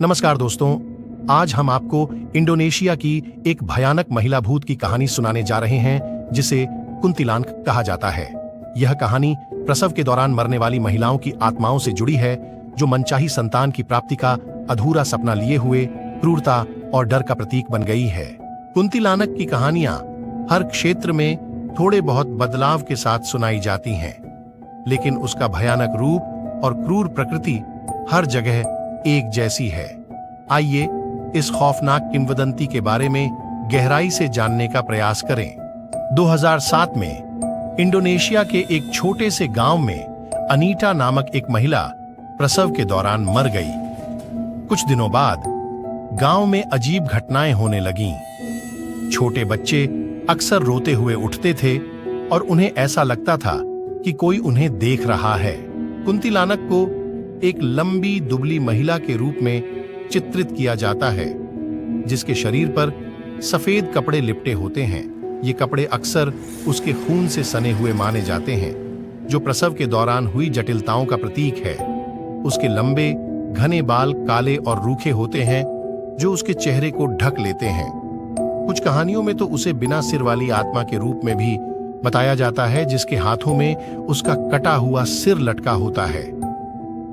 नमस्कार दोस्तों, आज हम आपको इंडोनेशिया की एक भयानक महिला भूत की कहानी सुनाने जा रहे हैं जिसे कुंतिलानक कहा जाता है। यह कहानी प्रसव के दौरान मरने वाली महिलाओं की आत्माओं से जुड़ी है जो मनचाही संतान की प्राप्ति का अधूरा सपना लिए हुए क्रूरता और डर का प्रतीक बन गई है। कुंतिलानक की कहानियां हर क्षेत्र में थोड़े बहुत बदलाव के साथ सुनाई जाती हैं, लेकिन उसका भयानक रूप और क्रूर प्रकृति हर जगह एक जैसी है। आइए इस खौफनाक किंवदंती के बारे में गहराई से जानने का प्रयास करें। 2007 में इंडोनेशिया के एक छोटे से गांव में अनीटा नामक एक महिला प्रसव के दौरान मर गई। कुछ दिनों बाद गांव में अजीब घटनाएं होने लगीं। छोटे बच्चे अक्सर रोते हुए उठते थे और उन्हें ऐसा लगता था कि कोई उन्हें देख रहा है। कुंतिलानक को एक लंबी दुबली महिला के रूप में चित्रित किया जाता है जिसके शरीर पर सफेद कपड़े लिपटे होते हैं। ये कपड़े अक्सर उसके खून से सने हुए माने जाते हैं जो प्रसव के दौरान हुई जटिलताओं का प्रतीक है। उसके लंबे घने बाल काले और रूखे होते हैं जो उसके चेहरे को ढक लेते हैं। कुछ कहानियों में तो उसे बिना सिर वाली आत्मा के रूप में भी बताया जाता है जिसके हाथों में उसका कटा हुआ सिर लटका होता है।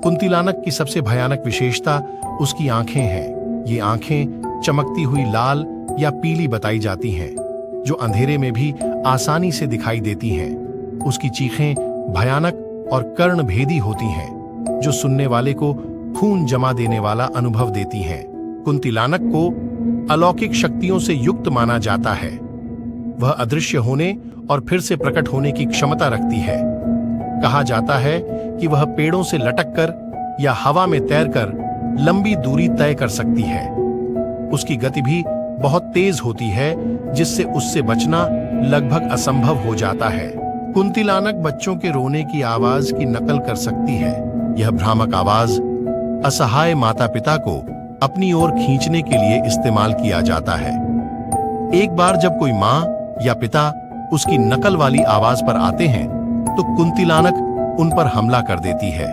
कुंतिलानक की सबसे भयानक विशेषता उसकी आंखें हैं। ये आंखें चमकती हुई लाल या पीली बताई जाती हैं जो अंधेरे में भी आसानी से दिखाई देती हैं। उसकी चीखें भयानक और कर्णभेदी होती हैं जो सुनने वाले को खून जमा देने वाला अनुभव देती हैं। कुंतिलानक को अलौकिक शक्तियों से युक्त माना जाता है। वह अदृश्य होने और फिर से प्रकट होने की क्षमता रखती है। कहा जाता है कि वह पेड़ों से लटककर या हवा में तैरकर लंबी दूरी तय कर सकती है। उसकी गति भी बहुत तेज होती है जिससे उससे बचना लगभग असंभव हो जाता है। कुंतिलानक बच्चों के रोने की आवाज की नकल कर सकती है। यह भ्रामक आवाज असहाय माता पिता को अपनी ओर खींचने के लिए इस्तेमाल किया जाता है। एक बार जब कोई माँ या पिता उसकी नकल वाली आवाज पर आते हैं तो कुंतिलानक उन पर हमला कर देती है।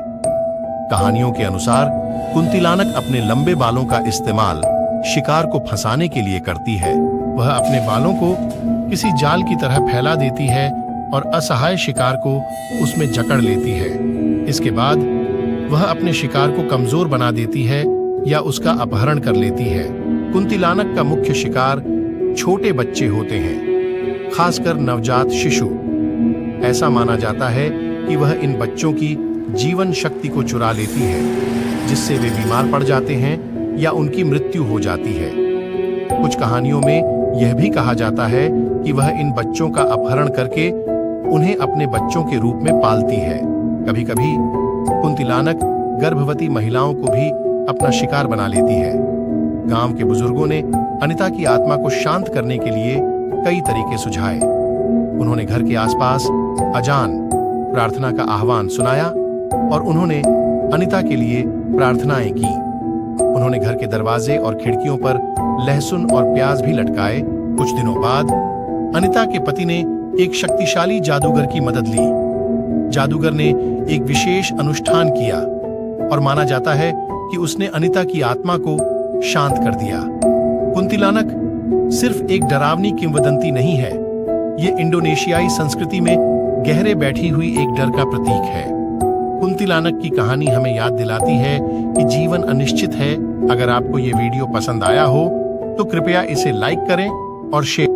कहानियों के अनुसार कुंतिलानक अपने लंबे बालों का इस्तेमाल शिकार को फंसाने के लिए करती है। वह अपने बालों को किसी जाल की तरह फैला देती है और असहाय शिकार को उसमें जकड़ लेती है। इसके बाद वह अपने शिकार को कमजोर बना देती है या उसका अपहरण कर लेती है। कुंतिलानक का मुख्य शिकार छोटे बच्चे होते हैं, खासकर नवजात शिशु। ऐसा माना जाता है कि वह इन बच्चों की जीवन शक्ति को चुरा लेती है जिससे वे बीमार पड़ जाते हैं या उनकी मृत्यु हो जाती है। कुछ कहानियों में यह भी कहा जाता है कि वह इन बच्चों का अपहरण करके उन्हें अपने बच्चों के रूप में पालती है। कभी-कभी कुंतिलानक गर्भवती महिलाओं को भी अपना शिकार बना लेती है। गांव के बुजुर्गों ने अनीता की आत्मा को शांत करने के लिए कई तरीके सुझाए। उन्होंने घर के आसपास अजान प्रार्थना का आह्वान सुनाया और उन्होंने अनीता के लिए प्रार्थनाएं की। उन्होंने घर के दरवाजे और खिड़कियों पर लहसुन और प्याज भी लटकाए। कुछ दिनों बाद अनीता के पति ने एक शक्तिशाली जादूगर की मदद ली। जादूगर ने एक विशेष अनुष्ठान किया और माना जाता है कि उसने अनीता की आत्मा को शांत कर दिया। कुंतिलानक सिर्फ एक डरावनी किंवदंती नहीं है, ये इंडोनेशियाई संस्कृति में गहरे बैठी हुई एक डर का प्रतीक है। कुंतिलानक की कहानी हमें याद दिलाती है कि जीवन अनिश्चित है। अगर आपको ये वीडियो पसंद आया हो तो कृपया इसे लाइक करें और शेयर